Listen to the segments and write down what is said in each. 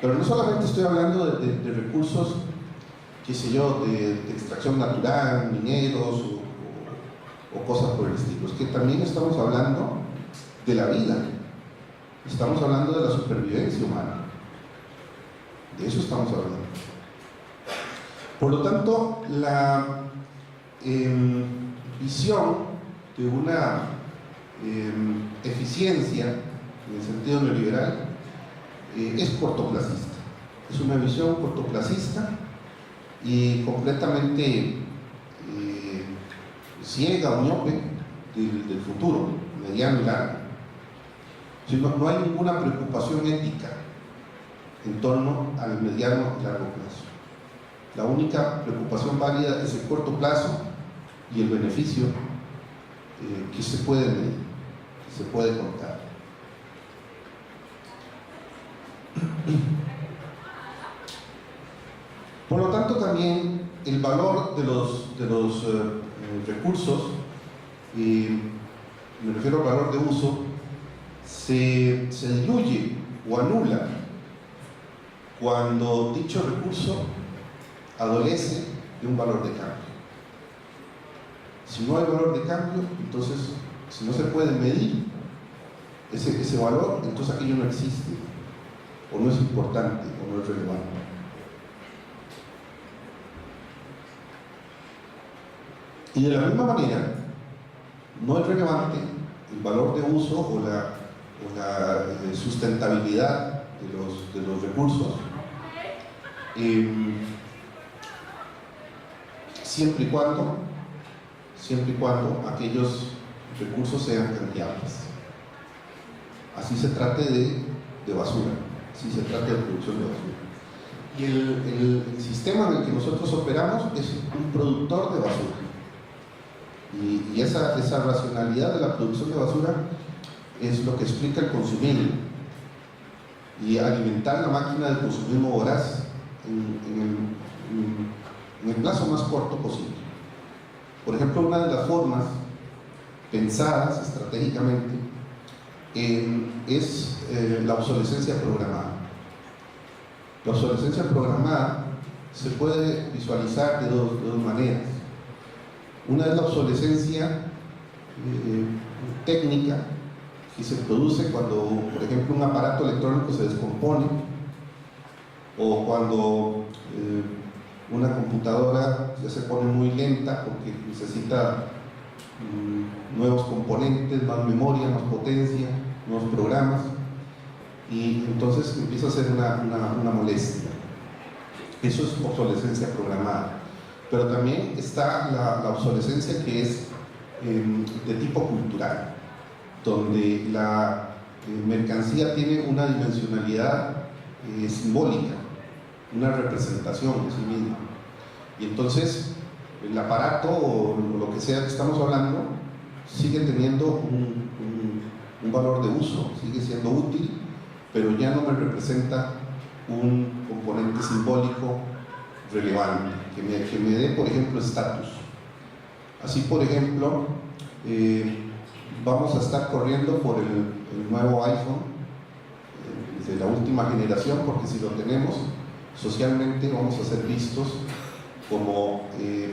Pero no solamente estoy hablando de recursos, qué sé yo, de extracción natural, mineros o cosas por el estilo. Es que también estamos hablando de la vida, estamos hablando de la supervivencia humana. De eso estamos hablando. Por lo tanto, la visión de una eficiencia en el sentido neoliberal es cortoplacista. Es una visión cortoplacista y completamente ciega o miope del futuro, mediano y largo. No hay ninguna preocupación ética en torno al mediano y largo plazo. La única preocupación válida es el corto plazo y el beneficio que se puede medir, que se puede contar. Por lo tanto, también el valor de los recursos, me refiero al valor de uso, se diluye o anula cuando dicho recurso adolece de un valor de cambio. Si no hay valor de cambio, entonces, si no se puede medir ese valor, entonces aquello no existe, o no es importante, o no es relevante. Y de la misma manera, no es relevante el valor de uso o la sustentabilidad de los recursos, siempre y cuando aquellos recursos sean cambiables. Así se trate de basura, así se trate de producción de basura. Y el sistema en el que nosotros operamos es un productor de basura. Y esa racionalidad de la producción de basura es lo que explica el consumismo. Y alimentar la máquina del consumismo voraz en el plazo más corto posible. Por ejemplo, una de las formas pensadas estratégicamente es la obsolescencia programada. La obsolescencia programada se puede visualizar de dos maneras. Una es la obsolescencia técnica, que se produce cuando, por ejemplo, un aparato electrónico se descompone, o cuando una computadora ya se pone muy lenta porque necesita nuevos componentes, más memoria, más potencia, nuevos programas, y entonces empieza a ser una molestia. Eso es obsolescencia programada. Pero también está la obsolescencia que es de tipo cultural, donde la mercancía tiene una dimensionalidad simbólica, una representación de sí misma. Y entonces el aparato o lo que sea que estamos hablando sigue teniendo un valor de uso, sigue siendo útil, pero ya no me representa un componente simbólico relevante, que me dé, por ejemplo, estatus. Así, por ejemplo, vamos a estar corriendo por el nuevo iPhone de la última generación, porque si lo tenemos, socialmente vamos a ser vistos como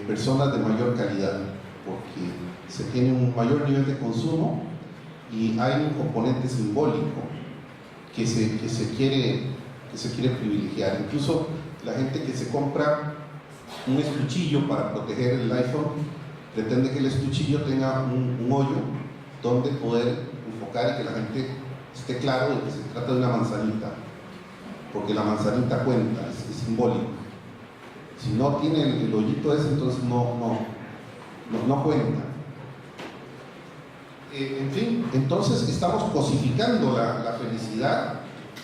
personas de mayor calidad, porque se tiene un mayor nivel de consumo y hay un componente simbólico que se quiere privilegiar. Incluso la gente que se compra un estuchillo para proteger el iPhone pretende que el estuchillo tenga un hoyo donde poder enfocar y que la gente esté claro de que se trata de una manzanita, porque la manzanita cuenta, es simbólico. Si no tiene el hoyito ese, entonces no cuenta. En fin, entonces estamos cosificando la felicidad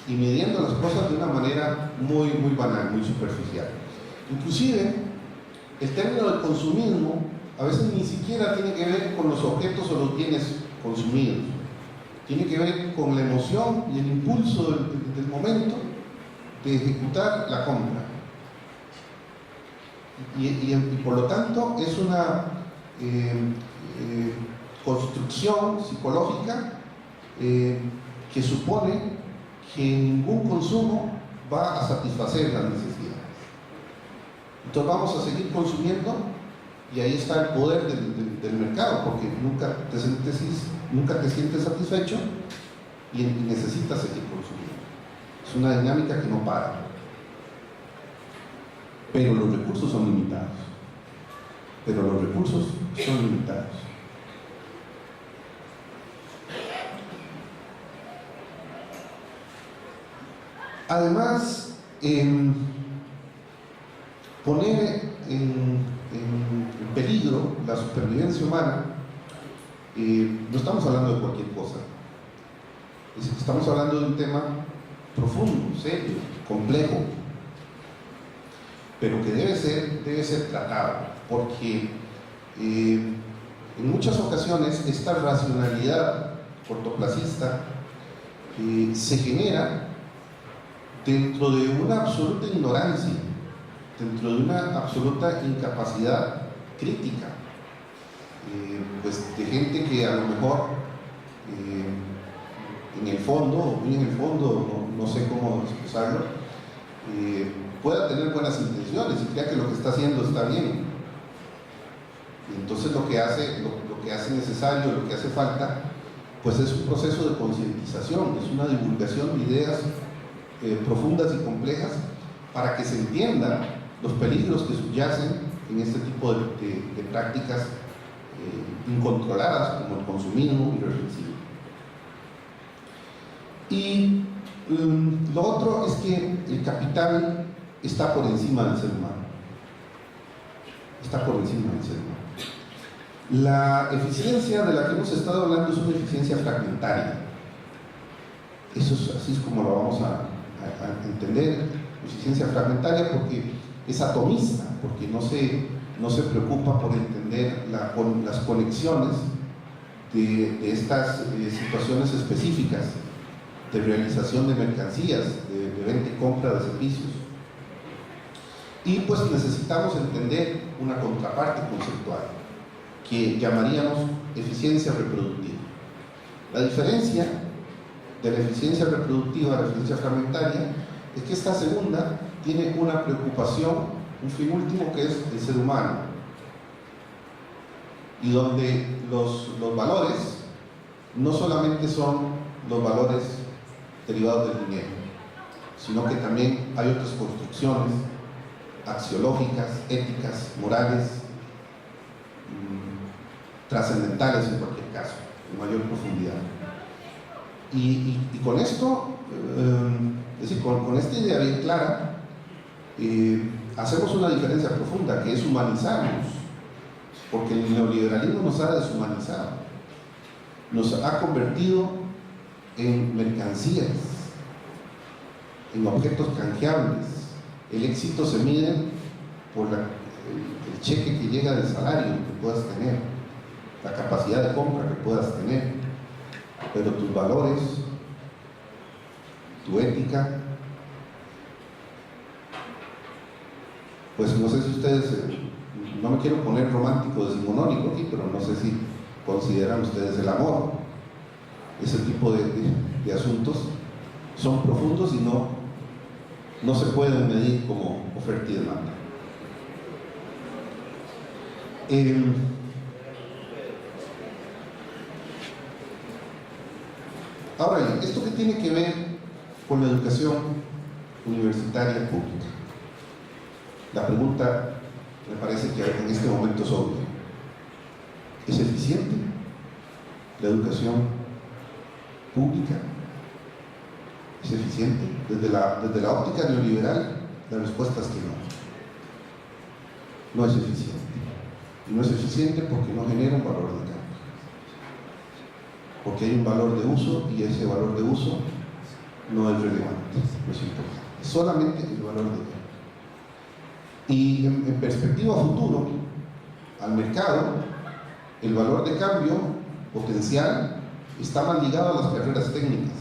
y midiendo las cosas de una manera muy banal, muy superficial. Inclusive, el término del consumismo a veces ni siquiera tiene que ver con los objetos o los bienes consumidos. Tiene que ver con la emoción y el impulso del momento de ejecutar la compra. Y por lo tanto es una construcción psicológica que supone que ningún consumo va a satisfacer las necesidades. Entonces vamos a seguir consumiendo, y ahí está el poder del mercado, porque nunca te sientes satisfecho y necesitas seguir consumiendo. Es una dinámica que no para. Pero los recursos son limitados. Además, poner en peligro la supervivencia humana, no estamos hablando de cualquier cosa. Estamos hablando de un tema profundo, serio, complejo, pero que debe ser tratado, porque en muchas ocasiones esta racionalidad cortoplacista se genera dentro de una absoluta ignorancia, dentro de una absoluta incapacidad crítica, pues de gente que a lo mejor en el fondo, no sé cómo expresarlo, pueda tener buenas intenciones y crea que lo que está haciendo está bien. Y entonces lo que hace necesario, lo que hace falta, pues es un proceso de concientización, es una divulgación de ideas profundas y complejas para que se entiendan los peligros que subyacen en este tipo de prácticas incontroladas, como el consumismo irreversible. Y lo otro es que el capital está por encima del ser humano. La eficiencia de la que hemos estado hablando es una eficiencia fragmentaria. Eso es así es como lo vamos a entender. Eficiencia fragmentaria porque es atomista, porque no se preocupa por entender las conexiones de estas situaciones específicas de realización de mercancías, de venta y compra de servicios. Y pues necesitamos entender una contraparte conceptual que llamaríamos eficiencia reproductiva. La diferencia de la eficiencia reproductiva a la eficiencia fragmentaria es que esta segunda tiene una preocupación, un fin último, que es el ser humano, y donde los valores no solamente son los valores derivados del dinero, sino que también hay otras construcciones axiológicas, éticas, morales, trascendentales en cualquier caso, en mayor profundidad. Y con esto, es decir, con esta idea bien clara, hacemos una diferencia profunda, que es humanizarnos, porque el neoliberalismo nos ha deshumanizado, nos ha convertido en mercancías, en objetos canjeables. El éxito se mide por el cheque que llega del salario que puedas tener, la capacidad de compra que puedas tener, pero tus valores, tu ética, pues no sé si ustedes, no me quiero poner romántico decimonónico aquí, pero no sé si consideran ustedes el amor. Ese tipo de asuntos son profundos y no se pueden medir como oferta y demanda. Ahora bien, ¿esto qué tiene que ver con la educación universitaria pública? La pregunta me parece que en este momento es obvia. ¿Es eficiente la educación pública? ¿Es eficiente? Desde la óptica neoliberal, la respuesta es que no. No es eficiente. Y no es eficiente porque no genera un valor de cambio. Porque hay un valor de uso y ese valor de uso no es relevante, no es importante. Es solamente el valor de cambio. Y en perspectiva futuro, al mercado, el valor de cambio potencial está más ligado a las carreras técnicas,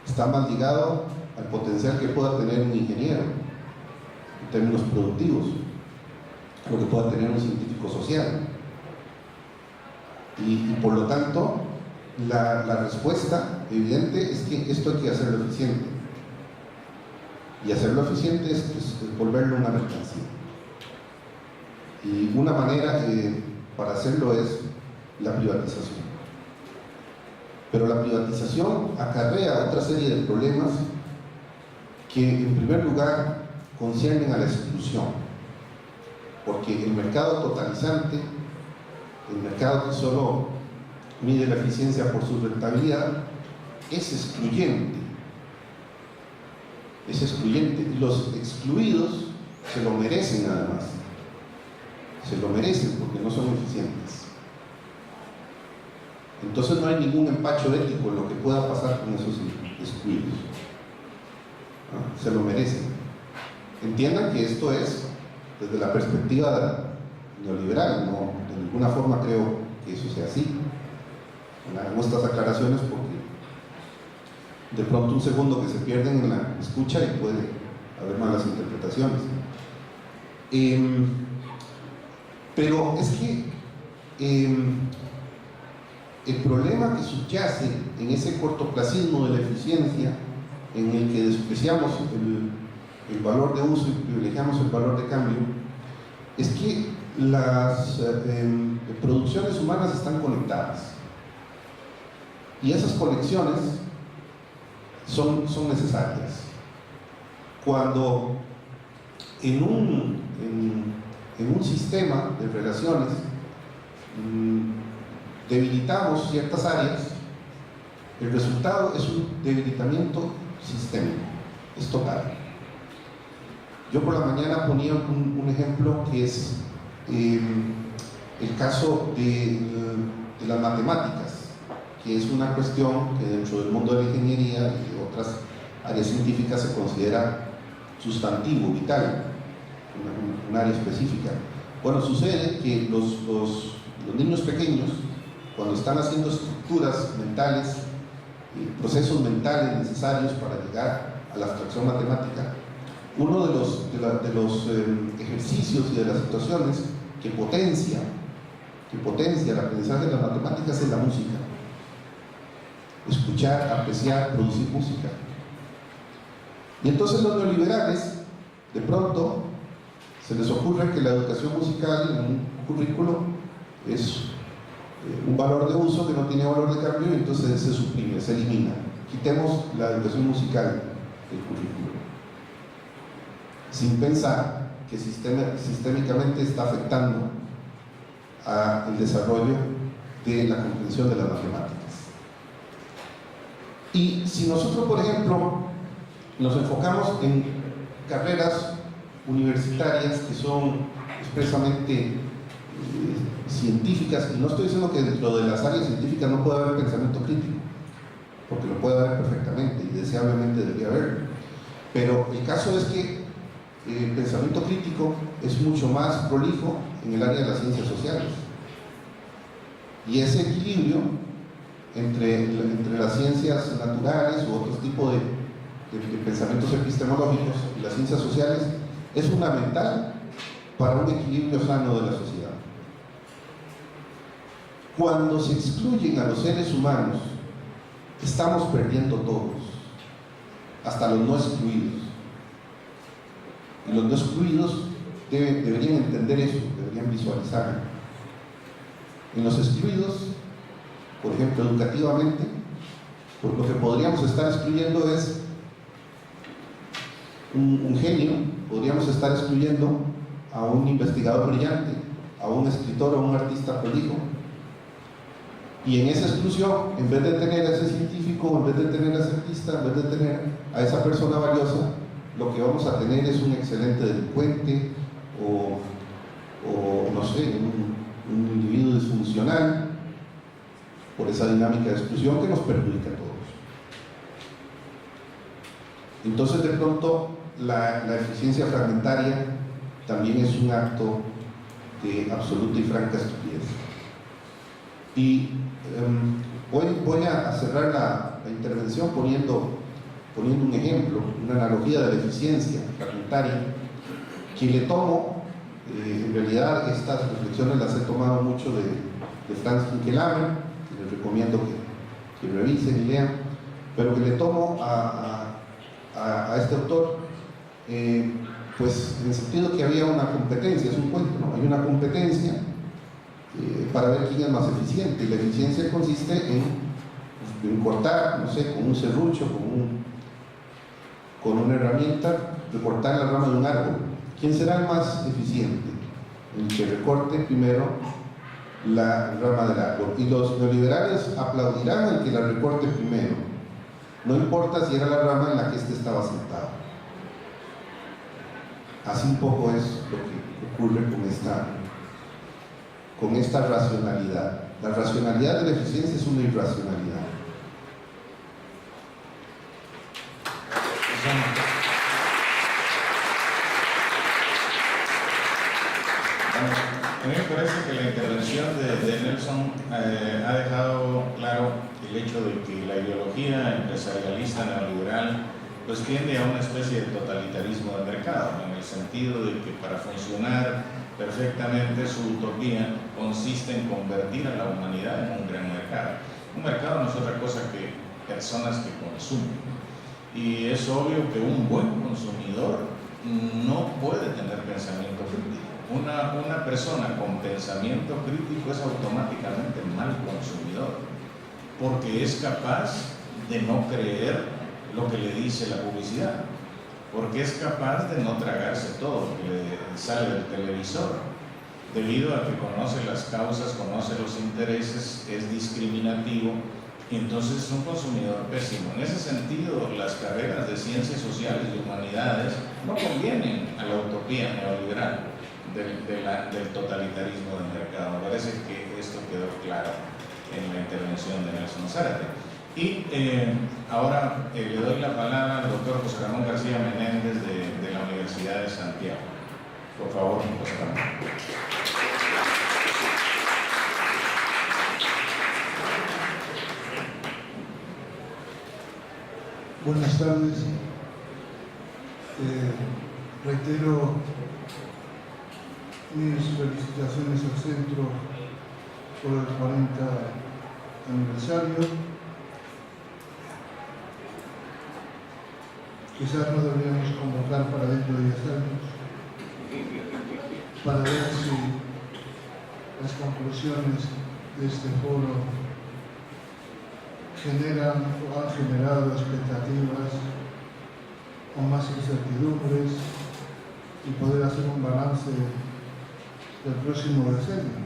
está más ligado al potencial que pueda tener un ingeniero en términos productivos, lo que pueda tener un científico social. Y por lo tanto, la respuesta evidente es que esto hay que hacerlo eficiente. Y hacerlo eficiente es volverlo una mercancía. Y una manera para hacerlo es la privatización. Pero la privatización acarrea otra serie de problemas que, en primer lugar, conciernen a la exclusión. Porque el mercado totalizante, el mercado que solo mide la eficiencia por su rentabilidad, es excluyente. Es excluyente. Y los excluidos se lo merecen además. Se lo merecen porque no son eficientes. Entonces no hay ningún empacho ético en lo que pueda pasar con esos excluidos. ¿No? Se lo merecen. Entiendan que esto es desde la perspectiva neoliberal, no de ninguna forma creo que eso sea así. Hago estas aclaraciones porque de pronto un segundo que se pierden en la escucha y puede haber malas interpretaciones. Pero es que el problema que subyace en ese cortoplacismo de la eficiencia, en el que despreciamos el valor de uso y privilegiamos el valor de cambio, es que las producciones humanas están conectadas. Y esas conexiones son necesarias. Cuando en un sistema de relaciones debilitamos ciertas áreas, el resultado es un debilitamiento sistémico, es total. Yo por la mañana ponía un ejemplo que es el caso de las matemáticas, que es una cuestión que dentro del mundo de la ingeniería y de otras áreas científicas se considera sustantivo, vital, un área específica. Bueno, sucede que los niños pequeños, cuando están haciendo estructuras mentales, procesos mentales necesarios para llegar a la abstracción matemática, uno de los ejercicios y de las situaciones que potencia el aprendizaje de las matemáticas es la música. Escuchar, apreciar, producir música. Y entonces los neoliberales, de pronto, se les ocurre que la educación musical en un currículo es un valor de uso que no tiene valor de cambio, y entonces se suprime, se elimina. Quitemos la educación musical del currículo, sin pensar que sistémicamente está afectando al desarrollo de la comprensión de las matemáticas. Y si nosotros, por ejemplo, nos enfocamos en carreras universitarias que son expresamente científicas, y no estoy diciendo que dentro de las áreas científicas no puede haber pensamiento crítico, porque lo puede haber perfectamente y deseablemente debería haber, pero el caso es que el pensamiento crítico es mucho más prolijo en el área de las ciencias sociales, y ese equilibrio entre las ciencias naturales u otro tipo de pensamientos epistemológicos y las ciencias sociales es fundamental para un equilibrio sano de la sociedad. Cuando se excluyen a los seres humanos, estamos perdiendo todos, hasta los no excluidos. Y los no excluidos deberían entender eso, deberían visualizarlo. En los excluidos, por ejemplo, educativamente, pues lo que podríamos estar excluyendo es un genio, podríamos estar excluyendo a un investigador brillante, a un escritor o un artista prolijo. Y en esa exclusión, en vez de tener a ese científico, en vez de tener a ese artista, en vez de tener a esa persona valiosa, lo que vamos a tener es un excelente delincuente o no sé, un individuo disfuncional, por esa dinámica de exclusión que nos perjudica a todos. Entonces, de pronto, la eficiencia fragmentaria también es un acto de absoluta y franca estupidez. Y voy a cerrar la intervención poniendo un ejemplo, una analogía de la eficiencia fragmentaria, que le tomo, en realidad estas reflexiones las he tomado mucho de Franz Fukuyama, que les recomiendo que revisen y lean, pero que le tomo a este autor pues en el sentido que había una competencia, es un cuento, ¿no? Hay una competencia para ver quién es más eficiente, y la eficiencia consiste en cortar, no sé, con un serrucho, con una herramienta, recortar la rama de un árbol. ¿Quién será el más eficiente? El que recorte primero la rama del árbol. Y los neoliberales aplaudirán al que la recorte primero, no importa si era la rama en la que éste estaba sentado. Así un poco es lo que ocurre con esta racionalidad. La racionalidad de la eficiencia es una irracionalidad. A mí me parece que la intervención de Nelson ha dejado claro el hecho de que la ideología empresarialista neoliberal pues tiende a una especie de totalitarismo de mercado, en el sentido de que para funcionar perfectamente su utopía consiste en convertir a la humanidad en un gran mercado. Un mercado no es otra cosa que personas que consumen. Y es obvio que un buen consumidor no puede tener pensamiento crítico. Una persona con pensamiento crítico es automáticamente mal consumidor, porque es capaz de no creer lo que le dice la publicidad, porque es capaz de no tragarse todo lo que le sale del televisor, debido a que conoce las causas, conoce los intereses, es discriminativo, y entonces es un consumidor pésimo. En ese sentido, las carreras de ciencias sociales y humanidades no convienen a la utopía neoliberal del totalitarismo del mercado. Me parece que esto quedó claro en la intervención de Nelson Zárate. Y ahora le doy la palabra al doctor José Ramón García Menéndez de la Universidad de Santiago. Por favor, José Ramón. Buenas tardes. Reitero mis felicitaciones al centro por el 40 aniversario. Quizás no deberíamos convocar para dentro de 10 años para ver si las conclusiones de este foro generan o han generado expectativas o más incertidumbres y poder hacer un balance del próximo decenio.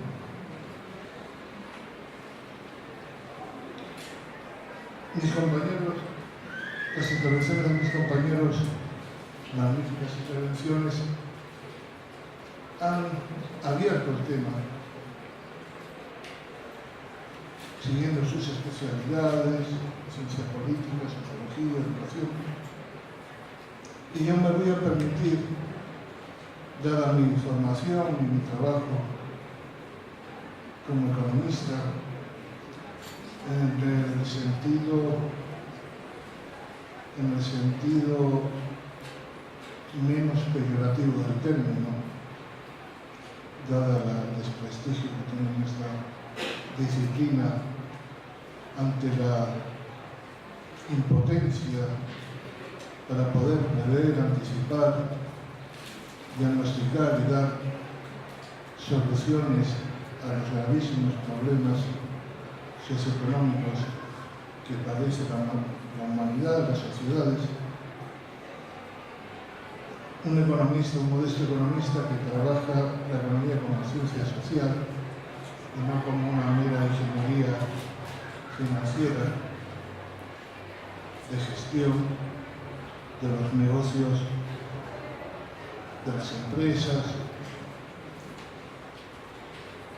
Mis compañeros, las intervenciones de mis compañeros, magníficas intervenciones, han abierto el tema, siguiendo sus especialidades, ciencia política, sociología, educación. Y yo me voy a permitir, dada mi formación y mi trabajo como economista, en el sentido menos peyorativo del término, dada el desprestigio que tiene nuestra disciplina ante la impotencia para poder prever, anticipar, diagnosticar y dar soluciones a los gravísimos problemas socioeconómicos que padece la humanidad, las sociedades. Un economista, un modesto economista que trabaja la economía como ciencia social y no como una mera ingeniería financiera de gestión de los negocios, de las empresas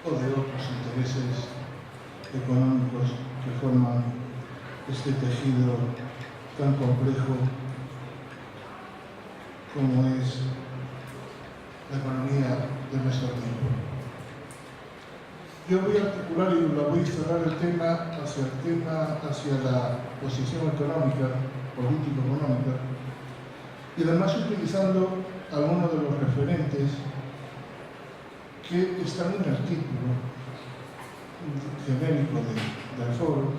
o de otros intereses económicos que forman este tejido tan complejo como es la economía de nuestro tiempo. Yo voy a articular y la voy a cerrar el tema hacia la posición económica, político-económica, y además utilizando algunos de los referentes que están en el título genérico del foro: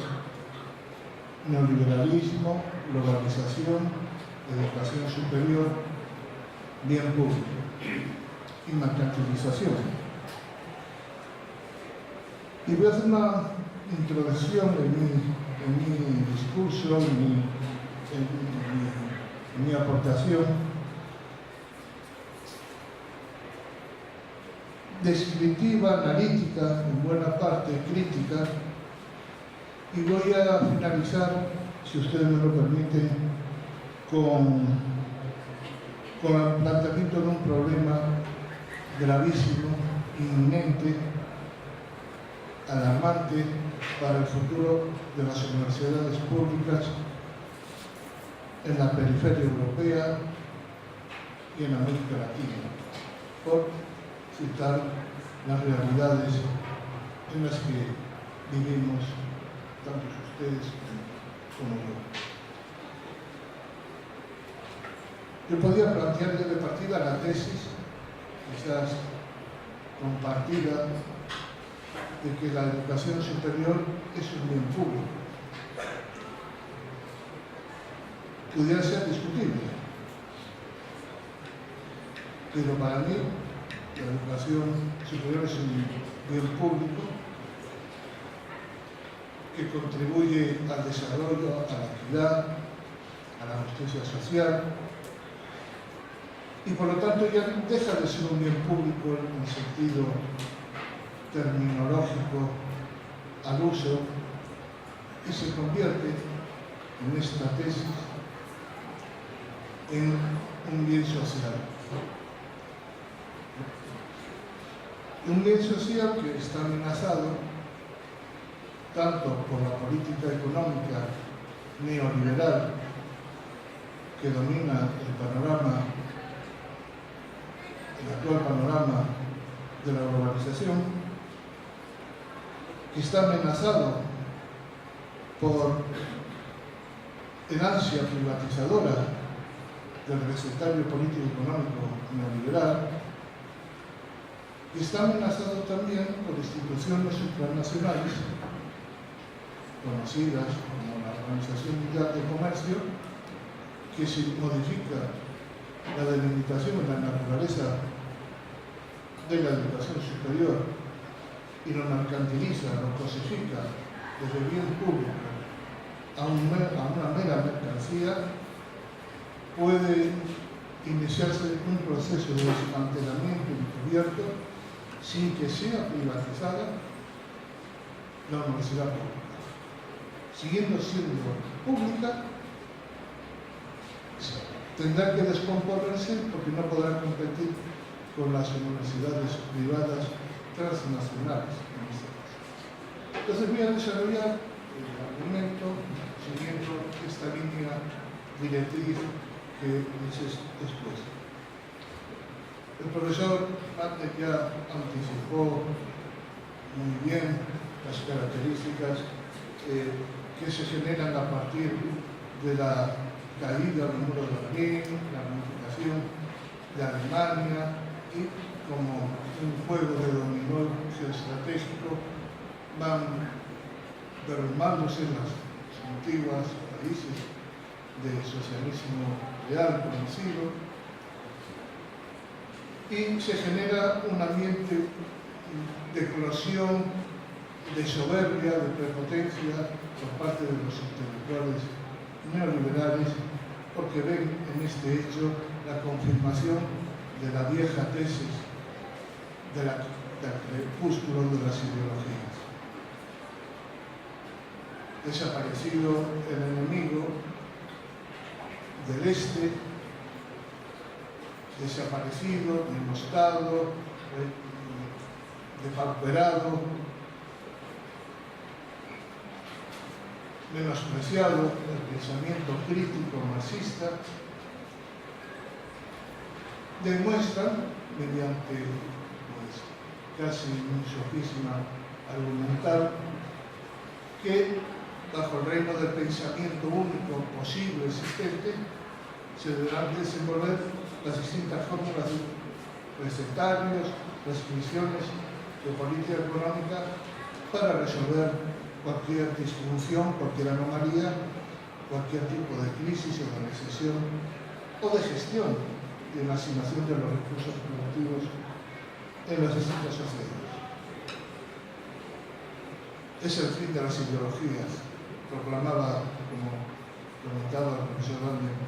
neoliberalismo, globalización, educación superior bien público y mercantilización. Y voy a hacer una introducción en mi discurso, en mi aportación, descriptiva, analítica, en buena parte crítica, y voy a finalizar, si ustedes me lo permiten, con el planteamiento de un problema gravísimo, inminente, alarmante para el futuro de las universidades públicas en la periferia europea y en América Latina, por citar las realidades en las que vivimos tanto ustedes como yo. Yo podía plantear ya de partida la tesis, quizás compartida, de que la educación superior es un bien público. Pudiera ser discutible, pero para mí la educación superior es un bien público que contribuye al desarrollo, a la equidad, a la justicia social, y por lo tanto ya deja de ser un bien público en sentido terminológico al uso y se convierte en esta tesis en un bien social. Un bien social que está amenazado tanto por la política económica neoliberal que domina el actual panorama de la globalización, que está amenazado por el ansia privatizadora del recetario político económico neoliberal, y está amenazado también por instituciones supranacionales conocidas como la Organización Mundial de Comercio, que si modifica la delimitación y la naturaleza de la educación superior y lo mercantiliza, lo cosifica desde bien público a una mera mercancía, puede iniciarse un proceso de desmantelamiento encubierto sin que sea privatizada la universidad pública. Siguiendo siendo pública, tendrá que descomponerse porque no podrá competir con las universidades privadas transnacionales en este caso. Entonces voy a desarrollar el argumento siguiendo esta línea directriz que les he expuesto. El profesor Mate ya anticipó muy bien las características que se generan a partir de la caída del muro de Berlín, la unificación de Alemania y como un juego de dominó geoestratégico van derrumbándose las antiguas raíces del socialismo real conocido y se genera un ambiente de eclosión, de soberbia, de prepotencia por parte de los intelectuales neoliberales, porque ven en este hecho la confirmación de la vieja tesis del crepúsculo de las ideologías. Desaparecido el enemigo del este, desaparecido, denostado, depauperado, menospreciado el pensamiento crítico marxista, demuestran mediante casi un sofisma argumental que bajo el reino del pensamiento único posible existente se deberán desenvolver las distintas fórmulas de recetarios, prescripciones de política económica para resolver cualquier disfunción, cualquier anomalía, cualquier tipo de crisis o de recesión o de gestión y en la asignación de los recursos productivos en las distintas sociedades. Es el fin de las ideologías, proclamaba, como comentaba el profesor Daniel,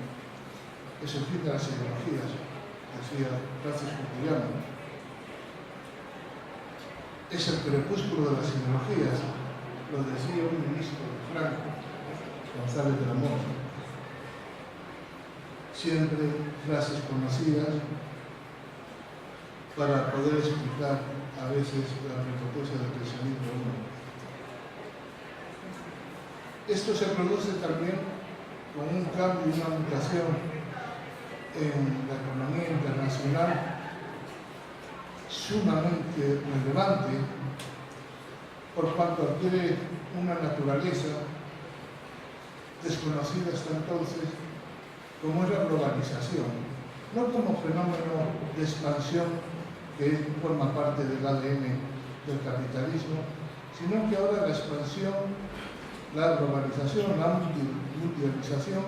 es el fin de las ideologías, decía Francisco Puyano. Es el crepúsculo de las ideologías, lo decía un ministro de Franco, González de la Mora. Siempre frases conocidas para poder explicar a veces la prepotencia del pensamiento humano. Esto se produce también con un cambio y una mutación en la economía internacional sumamente relevante, por cuanto adquiere una naturaleza desconocida hasta entonces, como es la globalización, no como fenómeno de expansión que forma parte del ADN del capitalismo, sino que ahora la expansión, la globalización, la mundialización,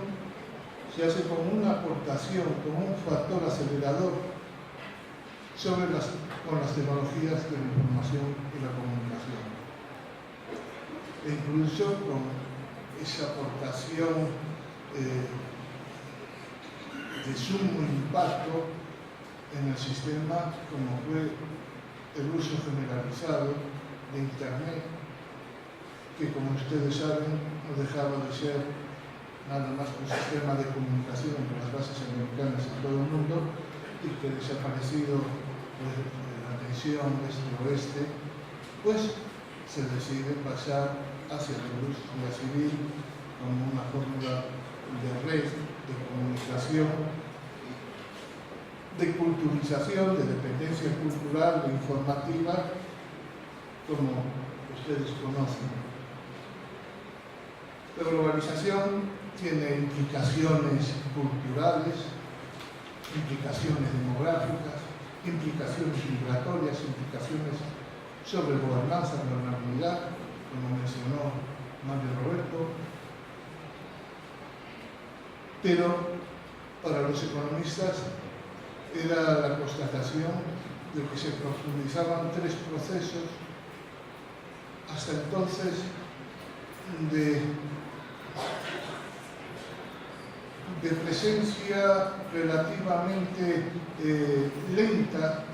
se hace como una aportación, como un factor acelerador con las tecnologías de la información y la comunicación. E incluso con esa aportación de sumo impacto en el sistema, como fue el uso generalizado de Internet, que, como ustedes saben, no dejaba de ser nada más que un sistema de comunicación entre las bases americanas en todo el mundo, y que, desaparecido la tensión este-oeste, pues se decide pasar hacia la industria civil como una fórmula de red, de comunicación, de culturización, de dependencia cultural, de informativa, como ustedes conocen. La globalización tiene implicaciones culturales, implicaciones demográficas, implicaciones migratorias, implicaciones sobre gobernanza, gobernabilidad, como mencionó Mario Roberto. Pero para los economistas era la constatación de que se profundizaban tres procesos hasta entonces de presencia relativamente lenta,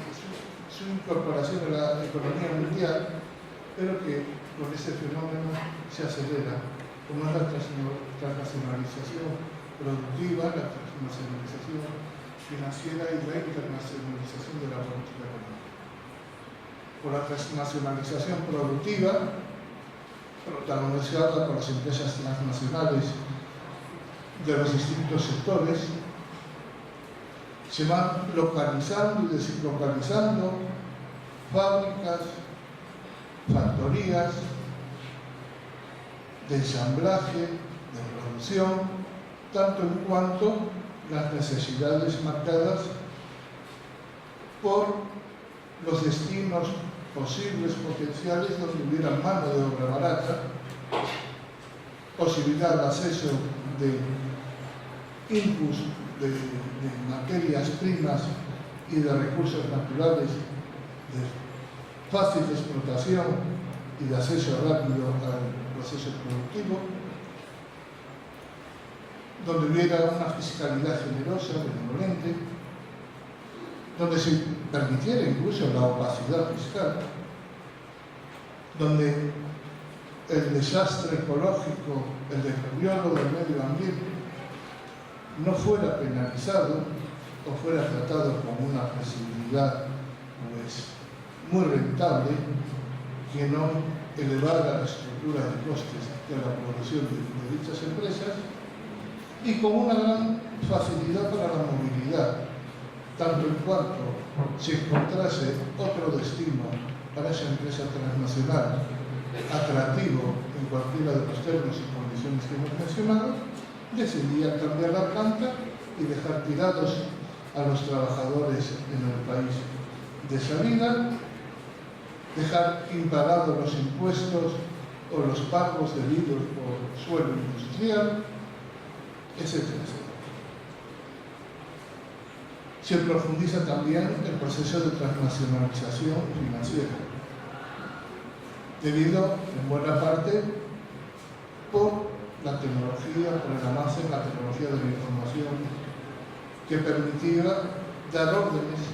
su incorporación a la economía mundial, pero que con este fenómeno se acelera, como es la transnacionalización productiva, la transnacionalización financiera y la internacionalización de la política económica. Por la transnacionalización productiva, protagonizada por las empresas transnacionales de los distintos sectores, se van localizando y deslocalizando fábricas, factorías de ensamblaje, de producción, tanto en cuanto las necesidades marcadas por los destinos posibles, potenciales, donde hubiera mano de obra barata, posibilidad de acceso de inputs, de materias primas y de recursos naturales de fácil explotación y de acceso rápido al proceso productivo, donde hubiera una fiscalidad generosa, benevolente, donde se permitiera incluso la opacidad fiscal, donde el desastre ecológico, el deterioro del medio ambiente, no fuera penalizado o fuera tratado como una posibilidad pues, muy rentable, que no elevara la estructura de costes de la producción de dichas empresas, y con una gran facilidad para la movilidad, tanto en cuanto se encontrase otro destino para esa empresa transnacional atractivo en cualquiera de los términos y condiciones que hemos mencionado, decidía cambiar la planta y dejar tirados a los trabajadores en el país de salida, dejar impagados los impuestos o los pagos debidos por suelo industrial, etcétera, etcétera. se profundiza también el proceso de transnacionalización financiera, debido en buena parte por la tecnología, por el avance en la tecnología de la información, que permitía dar órdenes